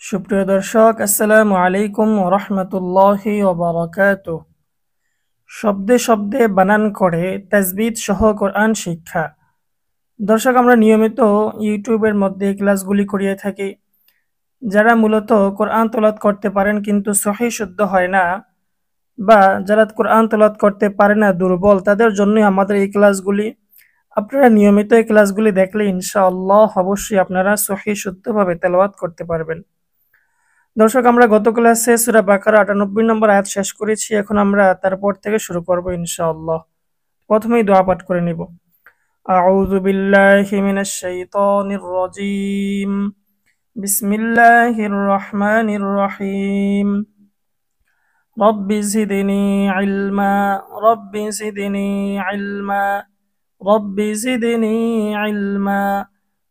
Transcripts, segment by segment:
সুপ্রিয় দর্শক, আসসালামু আলাইকুম ওয়া রাহমাতুল্লাহি ওয়া বারাকাতুহু। শব্দে শব্দে বানান করে তাজবিদ সহ কোরআন শিক্ষা। দর্শক, আমরা নিয়মিত ইউটিউবের মধ্যে এই ক্লাসগুলি করিয়ে থাকি। যারা মূলত কোরআন তেলাওয়াত করতে পারেন কিন্তু সহিহ শুদ্ধ হয় না, বা যারা কোরআন তেলাওয়াত করতে পারে না, দুর্বল, তাদের জন্যই আমাদের এই ক্লাসগুলি। আপনারা নিয়মিত এই ক্লাসগুলি দেখলে ইনশাআল্লাহ অবশ্যই আপনারা সহিহ শুদ্ধভাবে তেলাওয়াত করতে পারবেন। দর্শক, আমরা গত ক্লাসে সূরা বাকারা ৯৮ নম্বর আয়াত শেষ করেছি। এখন আমরা তারপর থেকে শুরু করব ইনশাআল্লাহ। প্রথমেই দোয়া পাঠ করে নিব। আউযু বিল্লাহি মিনাশ শাইতানির রাজীম। বিসমিল্লাহির রহমানির রহিম। রব্বি জিদনি ইলমা রব্বি জিদনি ইলমা রব্বি জিদনি ইলমা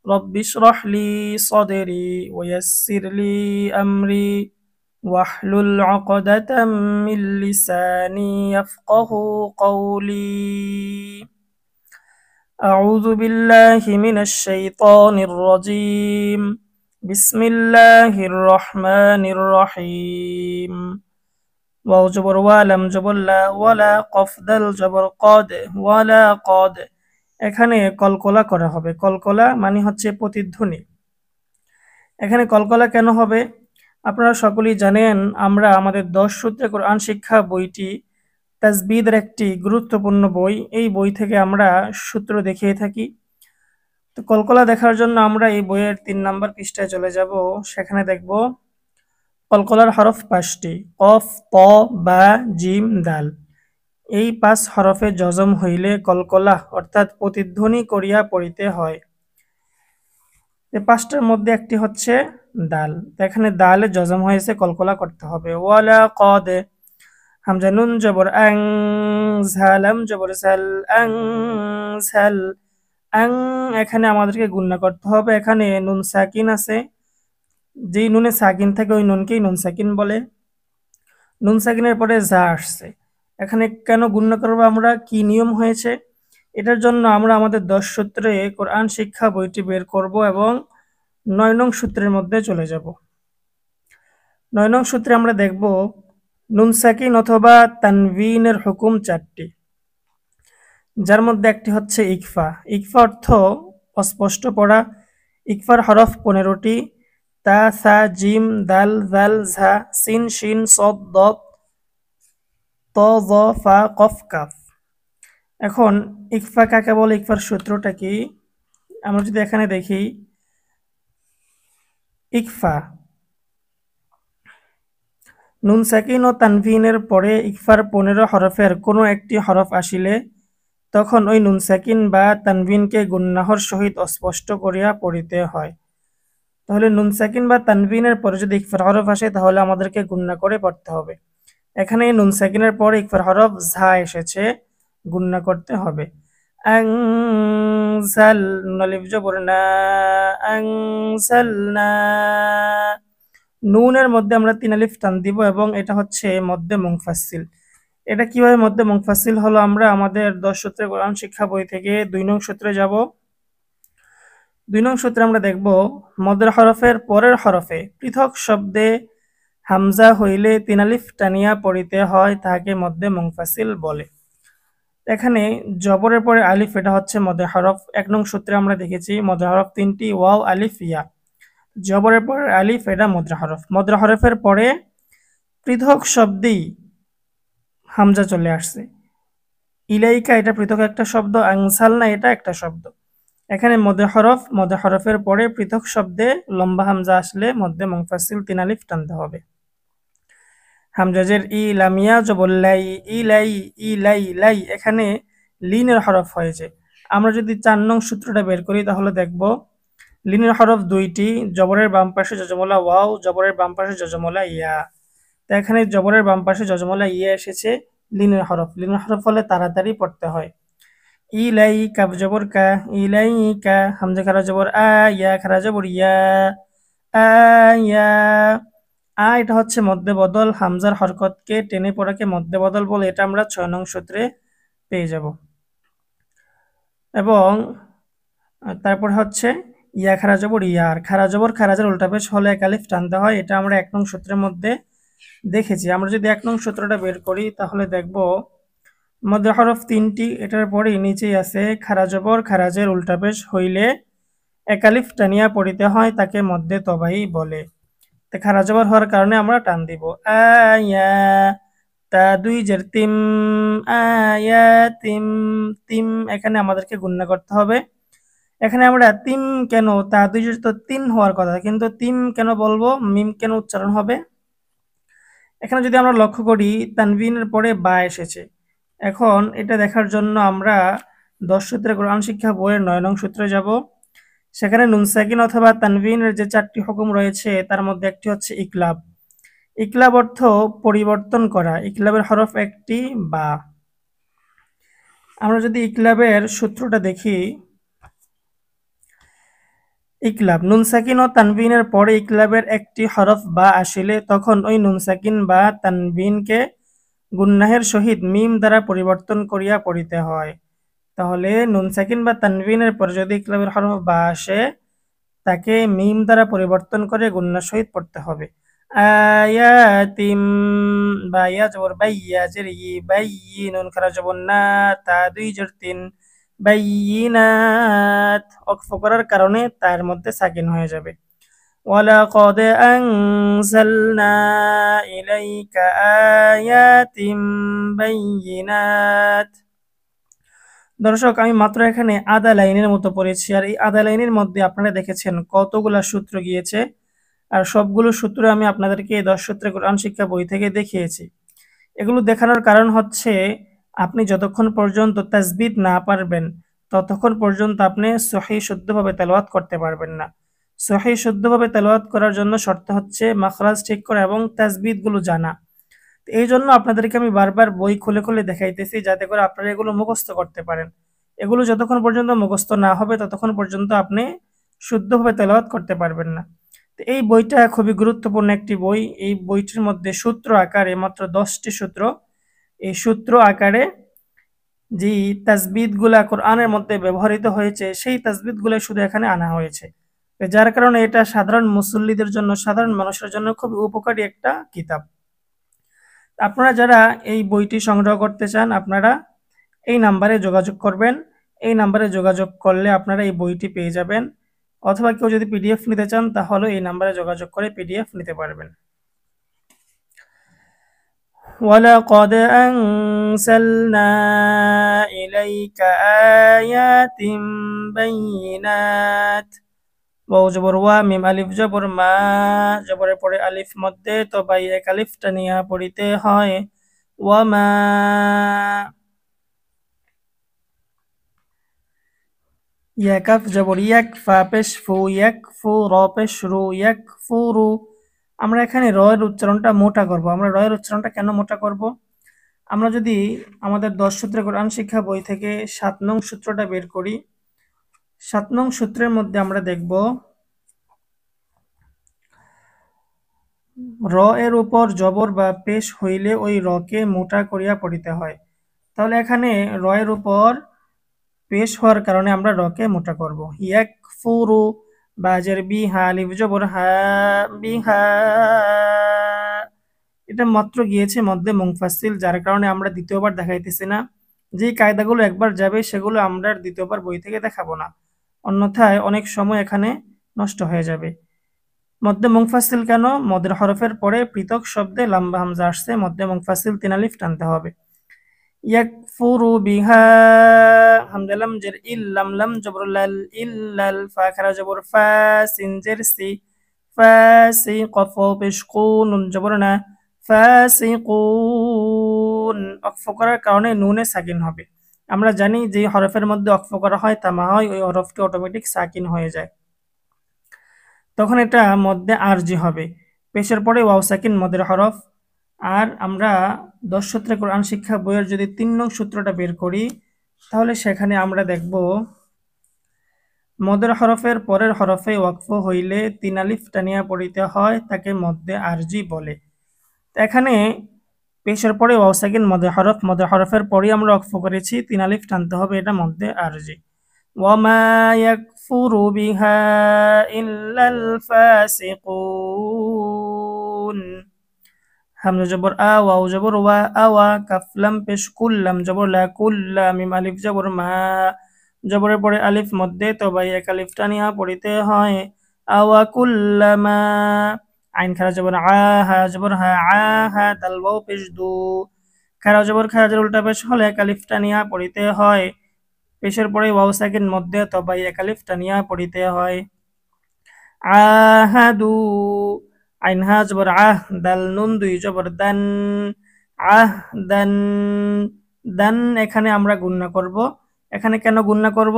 رب اشرح لي صدري ويسر لي أمري واحلل عقدة من لساني يفقه قولي أعوذ بالله من الشيطان الرجيم بسم الله الرحمن الرحيم واو جبر ولم جبر لا ولا قف دل جبر قاد ولا قاد। এখানে কলকলা করা হবে। কলকলা মানে হচ্ছে প্রতিধ্বনি। এখানে কলকলা কেন হবে? আপনারা সকলেই জানেন, আমরা আমাদের 10 সূত্রে কোরআন শিক্ষা বইটি তাজবিদের একটি গুরুত্বপূর্ণ বই। এই বই থেকে আমরা সূত্র দেখিয়ে থাকি। তো কলকলা দেখার জন্য আমরা এই বইয়ের 3 নম্বর পৃষ্ঠায় চলে যাব। সেখানে দেখব কলকলার হরফ 5টি: কফ, ত, বা, জিম, দাল। এই 5 হরফে জজম হইলে কলকলা অর্থাৎ প্রতিধ্বনি করিয়া পড়িতে হয়। এই 5টার মধ্যে একটি হচ্ছে দাল। এখানে দালে জজম হয়েছে, কলকলা করতে হবে। ওয়ালা কদ, হামজা নুন জবর আং, ঝালাম জবর সাল, আং সাল, আং। এখানে আমাদেরকে গুণনা করতে হবে। এখানে নুন সাকিন আছে, যেই নুনে সাকিন থাকে ওই নুনকেই নুন সাকিন বলে। নুন সাকিনের পরে যা আসছে, এখানে কেন গুণনা করবো আমরা, কি নিয়ম হয়েছে, এটার জন্য আমরা আমাদের 10 সূত্রে কোরআন শিক্ষা বইটি বের করব এবং 9 নং সূত্রের মধ্যে চলে যাব। 9 নং সূত্রে আমরা দেখব নুন সাকিন অথবা তানভিনের হুকুম 4টি, যার মধ্যে একটি হচ্ছে ইকফা। ইকফা অর্থ অস্পষ্ট পড়া। ইকফার হরফ 15টি: তা, সা, জিম, দাল, জাল, ঝা, সিন, শিন, সদ, দদ, ত, জ, ফা, কফ, কাফ। এখন ইকফা কাকে বলে, ইকফার সূত্রটা কি? আমরা যদি এখানে দেখি, ইকফা নুন সাকিন ও তানভিনের পরে ইকফার 15 হরফের কোনো একটি হরফ আসিলে তখন ওই নুন সাকিন বা তানভিনকে গুন্নাহর সহিত অস্পষ্ট করিয়া পড়িতে হয়। তাহলে নুন সাকিন বা তানভিনের পরে যদি ইকফার হরফ আসে তাহলে আমাদেরকে গুন্না করে পড়তে হবে। এখানে নুন সাকিনের পরে ইকফার হরফ ঝা এসেছে, গুন্না করতে হবে। আনজাল, নুন আলিফ জবর না, আনজালনা। নুনের মধ্যে আমরা 3 আলিফ টান দিব এবং এটা হচ্ছে মধ্যে মুনফাসিল। এটা কিভাবে মধ্যে মুনফাসিল হলো, আমরা আমাদের 10 সূত্রে কোরআন শিক্ষা বই থেকে 2 নং সূত্রে যাব। 2 নং সূত্রে আমরা দেখব মদের হরফের পরের হরফে পৃথক শব্দে হামজা হইলে 3 আলিফ টানিয়া পড়িতে হয়, তাহাকে মধ্যে মুনফাসিল বলে। এখানে জবরের পরে আলিফ, এটা হচ্ছে মদের হরফ। 1 নং সূত্রে আমরা দেখেছি মদের হরফ 3টি: ওয়াও, আলিফ, ইয়া। জবরের পরে আলিফ, এটা মদ্রা হরফ। মদ্রা হরফের পরে পৃথক শব্দেই হামজা চলে আসছে। ইলাইকা, এটা পৃথক একটা শব্দ। আনসালনা, এটা একটা শব্দ। এখানে মদ্রা হরফের পরে পৃথক শব্দে লম্বা হামজা আসলে মধ্যে মুনফাসিল 3 আলিফ টানতে হবে। হামজাজের ই, লামিয়া জবর লাই, ইলাই, ইলাই, লাই। এখানে লিনের হরফ হয়েছে। আমরা যদি 4 নং সূত্রটা বের করি তাহলে দেখব লিনের হরফ 2টি: জবরের বাম পাশে যজমলা ওয়াও, জবরের বাম পাশে যজমলা ইয়া। তো এখানে জবরের বাম পাশে যজমলা ইয়া এসেছে, লিনের হরফ। লিনের হরফ হলে তাড়াতাড়ি পড়তে হয়। ইলাই, কাব জবর কা, ইলাই কা। হামজা খারা জবর আ, ইয়া খারা জবর ইয়া, আয়া। এটা হচ্ছে মধ্যে বদল। হামজার হরকতকে টেনে পড়াকে মধ্যে বদল বলে, এটা আমরা 6 নং সূত্রে পেয়ে যাব। এবং তারপর হচ্ছে ইয়া খারা জবর ইয়ার, খারা জবর খারাজের উল্টা পেশ হলে এক আলিফ টানতে হয়। এটা আমরা ১ নং সূত্রের মধ্যে দেখেছি। আমরা যদি ১ নং সূত্রটা বের করি তাহলে দেখব মধ্যে হরফ ৩টি, এটার পরেই নিচেই আছে খারা জবর খারাজের উল্টা পেশ হইলে এক আলিফ টানিয়া পড়িতে হয়, তাকে মধ্যে তবাই বলে। তো খারা জবর হওয়ার কারণে আমরা টান দিব। আয়া তা ২ জের তিম, আয়াতিম, তিম এখানে আমাদেরকে গুণনা করতে হবে। এখানে আমরা তিম কেন, তা ২ জের তো ৩ হওয়ার কথা, কিন্তু তিম কেন বলবো, মিম কেন উচ্চারণ হবে? এখানে যদি আমরা লক্ষ্য করি তানবিনের পরে বা এসেছে। এখন এটা দেখার জন্য আমরা ১০ সূত্রে কোরআন শিক্ষা বইয়ের ৯ নং সূত্রে যাব। সেখানে নুন সাকিন অথবা তানবিনের যে ৪টি হুকুম রয়েছে তার মধ্যে একটি হচ্ছে ইকলাব। ইকলাব অর্থ পরিবর্তন করা। ইকলাবের হরফ একটি বা। আমরা যদি ইকলাবের সূত্রটা দেখি, ইকলাব নুন সাকিন ও তানবিনের পরে ইকলাবের একটি হরফ বা আসিলে তখন ওই নুন সাকিন বা তানবিনকে গুন্নাহের সহিত মিম দ্বারা পরিবর্তন করিয়া পড়িতে হয়। তাহলে নুন সাকিন বা তানবিনের পরে যদি ইকলাবের হরফ বা আসে তাকে মিম দ্বারা পরিবর্তন করে গুন্নার সহিত পড়তে হবে। আয়াতিম, বা ইয়া জবর বাইয়া জের ই, বাইয়ি নুন খারা জবর না, তা ২ জের ৩, বাইয়িনাত ওয়াকফ করার কারণে তার মধ্যে সাকিন হয়ে যাবে। ওয়ালাকাদ আনজালনা ইলাইকা আয়াতিম বাইয়িনাত। দর্শক, আমি মাত্র এখানে আধা লাইনের মতো পড়েছি, আর এই আধা লাইনের মধ্যে আপনারা দেখেছেন কতগুলা সূত্র গিয়েছে, আর সবগুলো সূত্র আমি আপনাদেরকে ১০ সূত্রে কোরআন শিক্ষা বই থেকে দেখিয়েছি। এগুলো দেখানোর কারণ হচ্ছে আপনি যতক্ষণ পর্যন্ত তাসবিদ না পারবেন ততক্ষণ পর্যন্ত আপনি সহিহ শুদ্ধভাবে তেলাওয়াত করতে পারবেন না। সহিহ শুদ্ধভাবে তেলাওয়াত করার জন্য শর্ত হচ্ছে মাখরাজ ঠিক করা এবং তাসবিদগুলো জানা। এই জন্য আপনাদেরকে আমি বারবার বই খুলে খুলে দেখাইতেছি যাতে করে আপনারা এগুলো মুখস্থ করতে পারেন। এগুলো যতক্ষণ পর্যন্ত মুখস্থ না হবে ততক্ষণ পর্যন্ত আপনি শুদ্ধভাবে তেলাওয়াত করতে পারবেন না। তো এই বইটা খুবই গুরুত্বপূর্ণ একটি বই। এই বইটির মধ্যে সূত্র আকারে মাত্র ১০টি সূত্র, এই সূত্র আকারে যে তাসবিদগুলা কোরআনের মধ্যে ব্যবহৃত হয়েছে সেই তাসবিদগুলো শুধু এখানে আনা হয়েছে। যার কারণে এটা সাধারণ মুসল্লিদের জন্য, সাধারণ মানুষের জন্য খুব উপকারী একটা কিতাব। আপনারা যারা এই বইটি সংগ্রহ করতে চান আপনারা এই নাম্বারে যোগাযোগ করবেন। এই নাম্বারে যোগাযোগ করলে আপনারা এই বইটি পেয়ে যাবেন, অথবা কেউ যদি পিডিএফ নিতে চান তাহলে এই নাম্বারে যোগাযোগ করে পিডিএফ নিতে পারবেন। ওয়ালাকাদ আনসালনা ইলাইকা আয়াতিম বাইয়িনাত। ওয়াও জবর ওয়া, মিম আলিফ জবর মা, জবরের পরে আলিফ মধ্যে তো বাই এক আলিফ টানিয়া পড়িতে হয়। ওয়া মা, ইয়া কাফ জবর ইয়াক, ফা পেশ ফু, ইয়াক ফু, র পেশ রু, ইয়াক ফু রু। আমরা এখানে র এর উচ্চারণটা মোটা করব। আমরা র এর উচ্চারণটা কেন মোটা করব? আমরা যদি আমাদের ১০ সূত্রে কোরআন শিক্ষা বই থেকে ৭ নং সূত্রটা বের করি, ৭ নং সূত্রের মধ্যে আমরা দেখব র এর উপর জবর বা পেশ হইলে ওই রকে মোটা করিয়া পড়িতে হয়। তাহলে এখানে র এর উপর পেশ হওয়ার কারণে আমরা রকে মোটা করব। ইয়াকফুরু, বাজের বিহা, আলিফ জবর হা, বিহা। এটা মাত্র গিয়েছে মধ্যে মুনফাসিল, যার কারণে আমরা দ্বিতীয়বার দেখাইতেছি না। যেই কায়দাগুলো একবার যাবে সেগুলো আমরা দ্বিতীয়বার বই থেকে দেখাবো না, অন্যথায় অনেক সময় এখানে নষ্ট হয়ে যাবে। মধ্যে মুনফাসিল কেন? মদের হরফের পরে পৃথক শব্দে লম্বা হামজা আসছে, মধ্যে মুনফাসিল ৩ আলিফ টানতে হবে। ইয়াকফুরু বিহা, হামজা লাম জের ইল, লাম লাম জবর লাল, ইল্লাল, ফা খারা জবর ফা, সিন জের সি, ফাসি, কফ পেশ কু, নুন জবর না, ফাসিকুন। ওয়াকফ করার কারণে নুনে সাকিন হবে। আমরা জানি যে হরফের মধ্যে ওয়াকফ করা হয় তামা হয়, ওই হরফটি অটোমেটিক সাকিন হয়ে যায়, তখন এটা মধ্যে আরজি হবে। পেশের পরে ওয়াও সাকিন মদের হরফ। আর আমরা ১০ সূত্রে কোরআন শিক্ষা বইয়ের যদি ৩ নং সূত্রটা বের করি তাহলে সেখানে আমরা দেখব মদের হরফের পরের হরফে ওয়াকফ হইলে ৩ আলিফ টানিয়া পড়িতে হয়, তাকে মধ্যে আরজি বলে। এখানে পেশের পরে ওয়াও সাকিন মদের হরফ, মদের হরফের পরেই আমরা ওয়াকফ করেছি, ৩ আলিফ টানতে হবে, এটা মধ্যে আরজি। ওয়ামা ইয়াকফুরু ইয়াকফুরু বিহা ইল্লাল ফাসিকুন। হামজা জবর আ, ওয়াও জবর ওয়া, আওয়া, কাফ লাম পেশ কুল, লাম জবর লা, কুল্লা, মিম আলিফ জবর মা, জবরের পরে আলিফ মধ্যে তবাই এক আলিফ টানিয়া পড়িতে হয়। আওয়া কুল্লামা, আইন খারা জবর আ, হা জবর হা, আ হা, দাল ওয়াও পেশ দু, খারা জবর খারাজের উল্টা পেশ হলে এক আলিফ টানিয়া পড়িতে হয়। পেশের পরে ওয়াও সাকিন মধ্যে তবাই এক আলিফ টানিয়া পড়িতে হয়। আহাদু, আইন হা জবর আহ, দাল নুন দুই জবর দান, আহ দান, দান এখানে আমরা গুণনা করব। এখানে কেন গুণনা করব?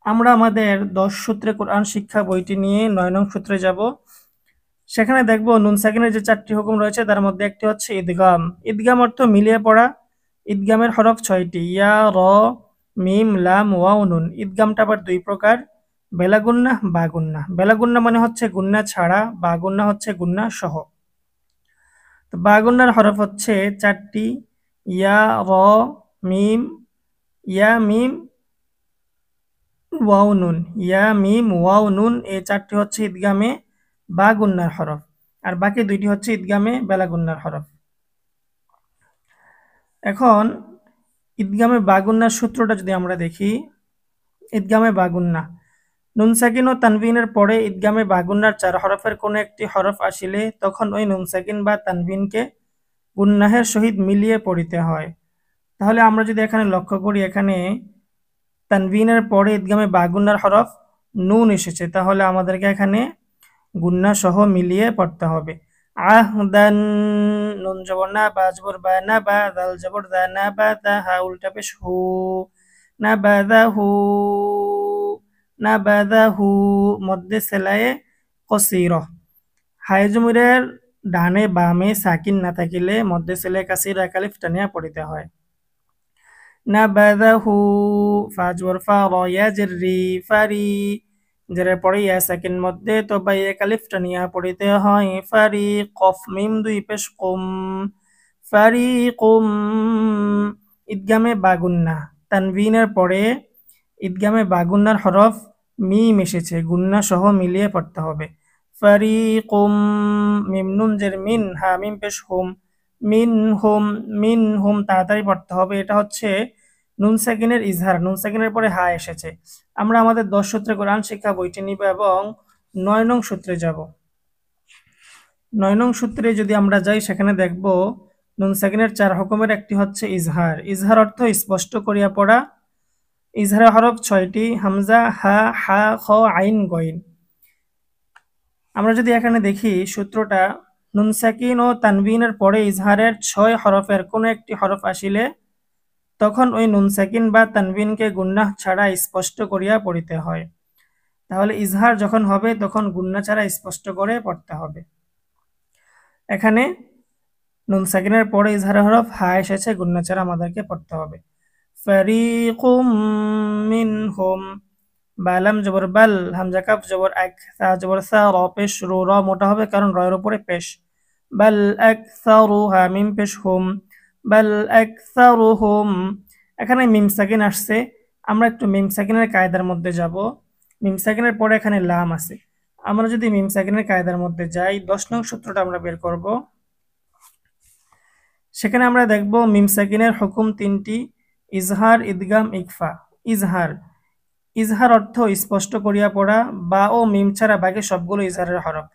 আমরা আমাদের 10 সূত্রে কোরআন শিক্ষা বইটি নিয়ে 9 নং সূত্রে যাব। সেখানে দেখব নুন সাকিনের যে 4টি হুকুম রয়েছে তার মধ্যে একটি হচ্ছে ইদগাম। ইদগাম অর্থ মিলিয়ে পড়া। ইদগামের হরফ 6টি, ইয়া, র, মিম, লাম, ওয়াও, নুন। ইদগামটা আবার দুই প্রকার, বেলা গুন্না, বা গুন্না। বেলা গুন্না মানে হচ্ছে গুন্না ছাড়া, বা গুন্না হচ্ছে গুন্না সহ। তো বা গুন্নার হরফ হচ্ছে 4টি, ইয়া, র, মিম, ইয়া, মিম, ওয়াও, নুন। ইয়া, মিম, ওয়াও, নুন এই 4টি হচ্ছে ইদগামে বা গুন্নার হরফ, আর বাকি দুইটি হচ্ছে ইদগামে বেলা গুন্নার হরফ। এখন ইদগামে বা গুন্নার সূত্রটা যদি আমরা দেখি, ইদগামে বা গুন্না, নুন সাকিন ও তানবিনের পরে ইদগামে বা গুন্নার 4 হরফের কোনো একটি হরফ আসিলে তখন ওই নুন সাকিন বা তানবিনকে গুন্নাহের সহিত মিলিয়ে পড়িতে হয়। তাহলে আমরা যদি এখানে লক্ষ্য করি, এখানে তানবিনের পরে ইদগামে বা গুন্নার হরফ নুন এসেছে, তাহলে আমাদেরকে এখানে গুন্না সহ মিলিয়ে পড়তে হবে। আহদান, নুন জবর না, বা জবর বা, না বা, দাল জবর দা, না বা দা, হা উল্টা পেশ হু, না বা দা হু, না বা দা হু, মধ্যে সেলায়ে কসির। হায় জমিরের ডানে বামে সাকিন না থাকিলে মধ্যে সেলায়ে কাসির এক আলিফ টানিয়া পড়িতে হয়। না বা দা হু, ফা জবর ফা, র ইয়া জেররি, ফারি, জেরের পরে ইয়া সাকিন মধ্যে তবাই এক আলিফ টানিয়া পড়িতে হয়। ফারি, কফ মিম দুই পেশ কুম, ফারি কুম। ইদগামে বাগুন্না, তানবিনের পরে ইদগামে বাগুন্নার হরফ মিম এসেছে, গুন্না সহ মিলিয়ে পড়তে হবে। ফারি কুম, মিম নুন জের মিন, হা মিম পেশ হুম, মিন হুম, মিন হুম তাড়াতাড়ি পড়তে হবে। এটা হচ্ছে নুন সাকিনের ইজহার, নুন সাকিনের পরে হা এসেছে। আমরা আমাদের 10 সূত্রে কোরআন শিক্ষা বইটি নিব এবং 9 নং সূত্রে যাব। 9 নং সূত্রে যদি আমরা যাই, সেখানে দেখব নুন সাকিনের 4 হুকুমের একটি হচ্ছে ইজহার। ইজহার অর্থ স্পষ্ট করিয়া পড়া। ইজহারের হরফ 6টি, হামজা, হা, হা, খ, আইন, গইন। আমরা যদি এখানে দেখি সূত্রটা, নুন সাকিন ও তানবিনের পরে ইজহারের 6 হরফের কোনো একটি হরফ আসিলে তখন ওই নুন সাকিন বা তানবিনকে গুন্নাহ ছাড়া স্পষ্ট করিয়া পড়িতে হয়। তাহলে ইজহার যখন হবে তখন গুন্না ছাড়া স্পষ্ট করে পড়তে হবে। এখানে নুন সাকিনের পরে ইজহারের হরফ হা এসেছে, গুন্না ছাড়া আমাদেরকে পড়তে হবে। ফারিকুম মিনহুম, বালাম জবর বাল, হামজা কাফ জবর এক, সা জবর সা, র পেশ রু, র মোটা হবে কারণ রয়ের উপরে পেশ। বাল আকসারু, হা মিম পেশ হুম, বাল আকসারুহুম। এখানে মিম সাকিন আসছে, আমরা একটু মিম সাকিনের কায়দার মধ্যে যাব। মিম সাকিনের পরে এখানে লাম আছে, আমরা যদি মিম সাকিনের কায়দার মধ্যে যাই, 10 নং সূত্রটা আমরা বের করব। সেখানে আমরা দেখব মিম সাকিনের হুকুম 3টি, ইজহার, ইদগাম, ইকফা। ইজহার, ইজহার অর্থ স্পষ্ট করিয়া পড়া, বা ও মিম ছাড়া বাকি সবগুলো ইজহারের হরফ।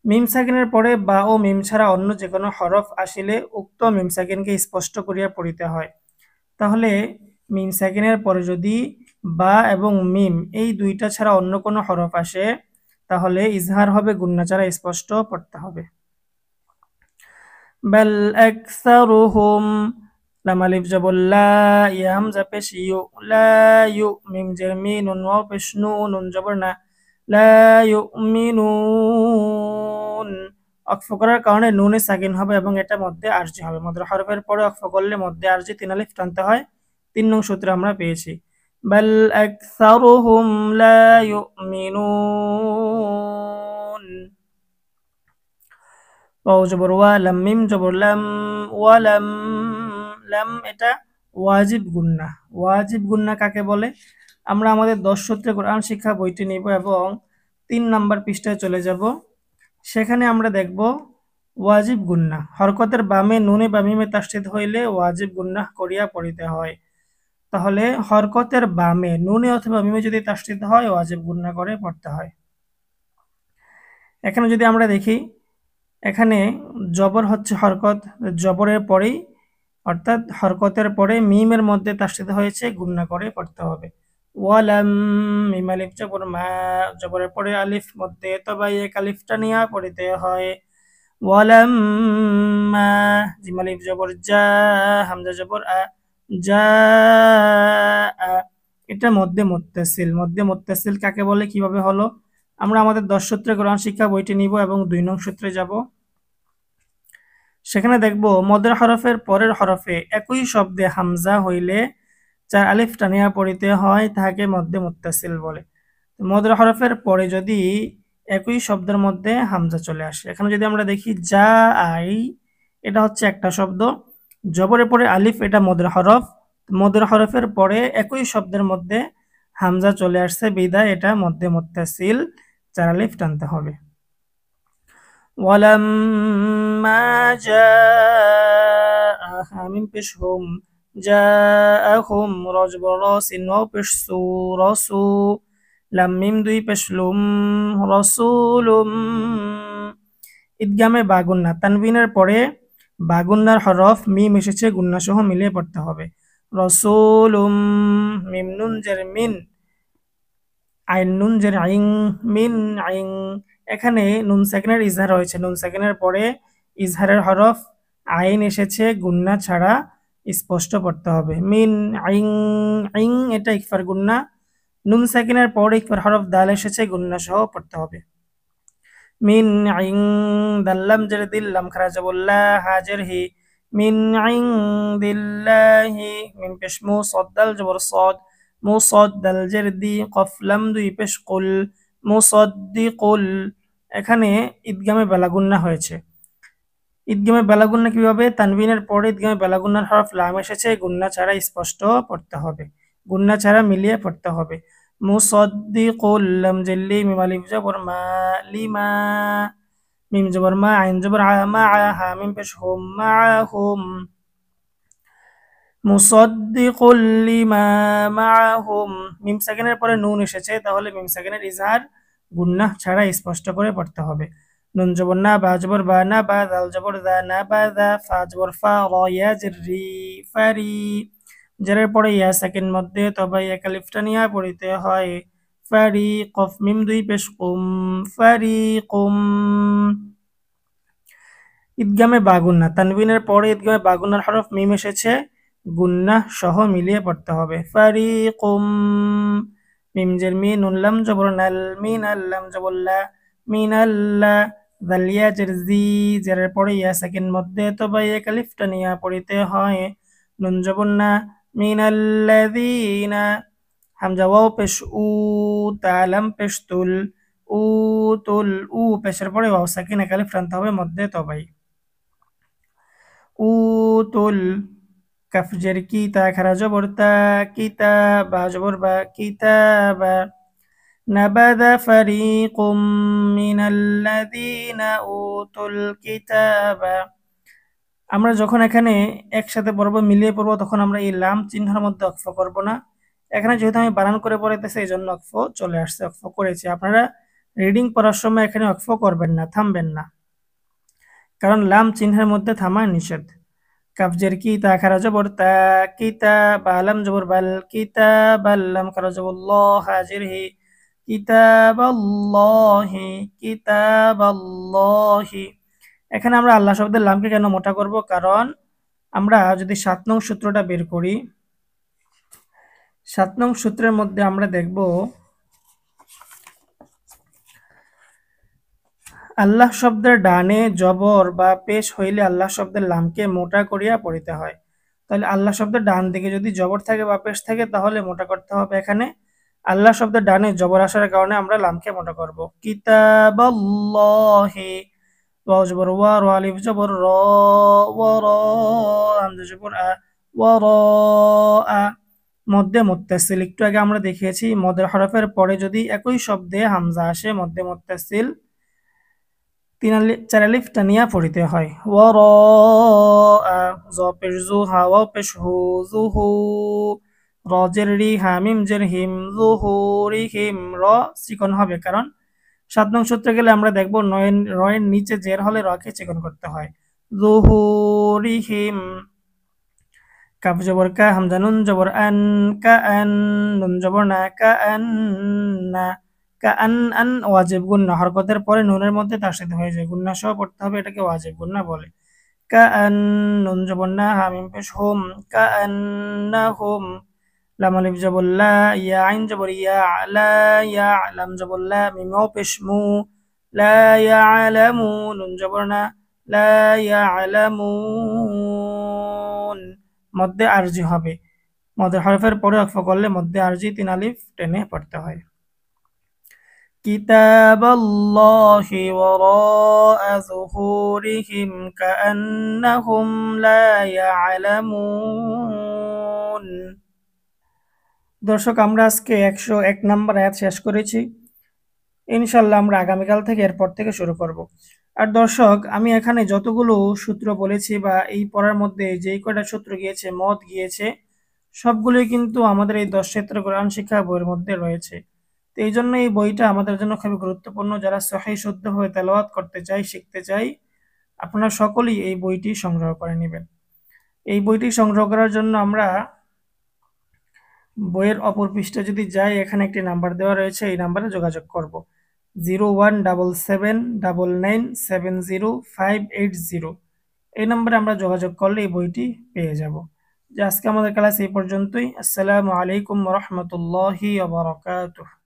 মিম সাকিনের পরে বা ও মিম ছাড়া অন্য যে কোনো হরফ আসিলে উক্ত মিম সাকিনকে স্পষ্ট করিয়া পড়িতে হয়। তাহলে মিম সাকিনের পরে যদি বা এবং মিম এই দুইটা ছাড়া অন্য কোনো হরফ আসে, তাহলে ইজহার হবে, গুন্না ছাড়া স্পষ্ট পড়তে হবে। বাল আকসারুহুম, লাম আলিফ জবর লা, ইয়া হামজা পেশ ইউ, লা ইউ, মিম জের মি, নুন ওয়াও পেশ নু, নুন জবর না, লা ইউমিনুন। ওয়াকফ করার কারণে নুনে সাকিন হবে এবং এটা মধ্যে আরজি হবে। মধ্যে হরফের পরে ওয়াকফ করলে মধ্যে আরজি 3 আলিফ টানতে হয়। 3 নং সূত্রে আমরা পেয়েছি। বাল আকসারুহুম লা ইউমিনুন। ওয়াও জবর ওয়া, লাম মিম জবর লাম, ওয়ালাম, লাম এটা ওয়াজিব গুন্না। ওয়াজিব গুন্না কাকে বলে? আমরা আমাদের 10 সূত্রে কোরআন শিক্ষা বইটি নিব এবং 3 নাম্বার পৃষ্ঠায় চলে যাব। সেখানে আমরা দেখব ওয়াজিব গুন্নাহ। হরকতের বামে নুনে বা মিমে তাসদীদ হইলে ওয়াজিব গুন্নাহ করিয়া পড়িতে হয়। তাহলে হরকতের বামে নুনে অথবা মিমে যদি তাসদীদ হয় ওয়াজিব গুন্নাহ করে পড়তে হয়। এখানে যদি আমরা দেখি, এখানে জবর হচ্ছে হরকত, জবরের পরেই অর্থাৎ হরকতের পরে মিমের মধ্যে তাসদীদ হয়েছে, গুন্নাহ করে পড়তে হবে। ওয়ালাম, মিম আলিফ জবর মা, জবরের পরে আলিফ মধ্যে তবাই এক আলিফটা নিয়ে পড়িতে হয়। ওয়ালাম মা, জিম আলিফ জবর জা, হামজা জবর আ, জা আ। এটা মধ্যে মুত্তাসিল। মধ্যে মুত্তাসিল কাকে বলে, কিভাবে হলো? আমরা আমাদের 10 সূত্রে কোরআন শিক্ষা বইটি নিব এবং 2 নং সূত্রে যাব। সেখানে দেখব মদের হরফের পরের হরফে একই শব্দে হামজা হইলে 4 আলিফ টানিয়া পড়িতে হয়, তাহাকে মধ্যে মুত্তাসিল বলে। মদের হরফের পরে যদি একই শব্দের মধ্যে হামজা চলে আসে, এখানে যদি আমরা দেখি যা আই, এটা হচ্ছে একটা শব্দ, জবরের পরে আলিফ, এটা মদের হরফ। মদের হরফের পরে একই শব্দের মধ্যে হামজা চলে আসছে বিদায় এটা মধ্যে মুত্তাসিল, 4 আলিফ টানতে হবে। ওয়ালাম্মা জাআহা মিম পেশ হুম, জাআহুম রজবর সিন ওয়াও পেশ সু, রসু, লাম মিম 2 পেশ লুম, রসুলুম। ঈদগামে বা গুন্না, তানবিনের পরে বা গুন্নার হরফ মিম এসেছে, গুন্না সহ মিলিয়ে পড়তে হবে। রসুলুম, মিম নুন জের মিন, আইন নুন জের আইন, মিন আইন। এখানে নুন সাকিনের ইজহার হয়েছে, নুন সাকিনের পরে ইজহারের হরফ আইন এসেছে, গুন্না ছাড়া স্পষ্ট পড়তে হবে। মিন আইন আইন, এটা ইকফার গুন্না। নুন সাকিনের পরে ইকফার হরফ দাল এসেছে, গুন্না সহ পড়তে হবে। মিন আইন, দাল্লাম জের দিল্লাম খারাজা বললা হাজের হি, মিন আইন দিল্লাহি। মিন পেশ মু সদ্দাল জবর সদ, মুসদ দাল জের দি, কফ লাম 2 পেশ কুল, মুসদ্দিকুল। এখানে ঈদগামে বেলাগুন্না হয়েছে। ঈদগামে বেলাগুন্না কিভাবে? তানবিনের পরে ঈদগামে বেলাগুন্নার হরফ লাম এসেছে, গুন্না ছাড়া স্পষ্ট পড়তে হবে, গুন্না ছাড়া মিলিয়ে পড়তে হবে। মুসদ্দিকুল, লাম জেল্লি, মিম আলিফ জবর মা, লিমা, মিম জবর মা, আইন জবর আ, মা হা মিম পেশ হুম, মাআহুম। মুসাদ্দিকুল লিমা মাআহুম। মিম সাকিনের পরে নুন এসেছে, তাহলে মিম সাকিনের ইজহার গুন্নাহ ছাড়া স্পষ্ট করে পড়তে হবে। নুন জবর না, বা জবর বা, না বা, দাল জবর দা, না বা দা, ফা জবর ফা, র ইয়া জের রি, ফারি। জেরের পরে ইয়া সাকিন মধ্যে তবে এক আলিফটা নিয়ে পড়িতে হয়। ফারি, কফ মিম 2 পেশ কুম, ফারিকুম। ঈদগামে বা গুন্না, তানবিনের পরে ঈদগামে বা গুন্নার হরফ মিম এসেছে, গুন্নাহ সহ মিলিয়ে পড়তে হবে। ফারিকুম, মিম জের মি, নুন লাম জবর নাল, মিনাল লাম জবর লা, মিনাল্লা, যাল ইয়া জের জি, জেরের পরে ইয়া সাকিন মধ্যে তবে এক আলিফটা নিয়ে পড়িতে হয়। নুন জবর না, মিনাল্লাযীনা। হামজা ওয়াও পেশ উ, তা লাম পেশ তুল, উতুল। উ পেশের পরে ওয়াও সাকিন এক আলিফ টানতে হবে মধ্যে তবাই। উতুল, কাফ জের কি, তা খারা জবর তা, কিতাবা জবর বা, কিতাবা। নাবাদা ফারিকুম মিনাল্লাযীনা উতুল কিতাবা। আমরা যখন এখানে একসাথে পড়বো, মিলিয়ে পড়বো, তখন আমরা এই লাম চিহ্নের মধ্যে অক্ফ করব না। এখানে যেহেতু আমি বানান করে পড়াইতেছি এই জন্য অক্ফ চলে আসছে, অক্ফ করেছি। আপনারা রিডিং পড়ার সময় এখানে অক্ফ করবেন না, থামবেন না, কারণ লাম চিহ্নের মধ্যে থামা নিষেধ। কাফ জের কি, তা খারা জবর তা, কিতাবা, লাম জবর বাল, কিতাবাল, লাম খারা জবর ল, হাজির হি, কিতাবাল্লাহি, কিতাবাল্লাহি। এখানে আমরা আল্লাহ শব্দের লামকে কেন মোটা করব? কারণ আমরা যদি 7 নং সূত্রটা বের করি, 7 নং সূত্রের মধ্যে আমরা দেখব আল্লাহ শব্দের ডানে জবর বা পেশ হইলে আল্লাহ শব্দের লামকে মোটা করিয়া পড়িতে হয়। তাহলে আল্লাহ শব্দের ডান দিকে যদি জবর থাকে বা পেশ থাকে তাহলে মোটা করতে হবে। এখানে আল্লাহ শব্দের ডানে জবর আসার কারণে আমরা লামকে মোটা করব। কিতাবাল্লাহি, ওয়াও জবর ওয়া, র আলিফ জবর র, ওয়া র, হামজা জবর আ, ওয়া র আ। মদ্দে মুত্তাসিল একটু আগে আমরা দেখিয়েছি মদের হরফের পরে যদি একই শব্দে হামজা আসে মদ্দে মুত্তাসিল 4 আলিফ টানিয়া পড়িতে হয়। ওয়ার জ পেশ জু হা ওয়াও পেশ হু জুহু রজের রি হামিম জের হিম জুহুরি হিম র চিকন হবে, কারণ 7 নং সূত্রে গেলে আমরা দেখব রয়ের নিচে জের হলে রকে চিকন করতে হয়। জুহুরি হিম। কাফ জবর কা হামজা নুন জবর আন কা আন নুন জবর না কা আন না কা আন আন ওয়াজিব গুন্না হরকতের পরে নুনের মধ্যে তাসদীদ হয়ে যায়, গুন্না সহ পড়তে হবে, এটাকে ওয়াজিব গুন্না বলে। কা আন নুন জবর না হামিম পেশ হুম কা আন না হুম। লাম আলিফ জবর লা ইয়া আইন জবর ইয়া লা ইয়া লাম জবর লা মিম ওয়াও পেশ মু লা ইয়ালামু নুন জবর না লা ইয়ালামুন। মধ্যে আরজি হবে, মদের হরফের পরে ওয়াকফ করলে মধ্যে আরজি 3 আলিফ টেনে পড়তে হয়। কিতাবাল্লাহি ওয়ারাআ যুহুরিহিম কাআন্নাহুম লা ইয়ালামুন। দর্শক, আমরা আজকে 101 নম্বর আয়াত শেষ করেছি। ইনশাল্লাহ আমরা আগামীকাল থেকে এরপর থেকে শুরু করব। আর দর্শক, আমি এখানে যতগুলো সূত্র বলেছি বা এই পড়ার মধ্যে যেই কয়টা সূত্র গিয়েছে, মত গিয়েছে, সবগুলোই কিন্তু আমাদের এই 10 ক্ষেত্র কোরআন শিক্ষা বইয়ের মধ্যে রয়েছে। তো এই জন্য এই বইটা আমাদের জন্য খুবই গুরুত্বপূর্ণ। যারা সহিহ শুদ্ধভাবে তেলাওয়াত করতে চাই, শিখতে চাই, আপনারা সকলেই এই বইটি সংগ্রহ করে নেবেন। এই বইটি সংগ্রহ করার জন্য আমরা বইয়ের অপর পৃষ্ঠে যদি যাই, এখানে একটি নাম্বার দেওয়া রয়েছে, এই নাম্বারে যোগাযোগ করব। 01779970 এই নম্বরে আমরা যোগাযোগ করলে এই বইটি পেয়ে যাব। যে আজকে আমাদের ক্লাস এই পর্যন্তই। আসসালামু আলাইকুম ওয়া রাহমাতুল্লাহি ওয়া বারাকাতুহু।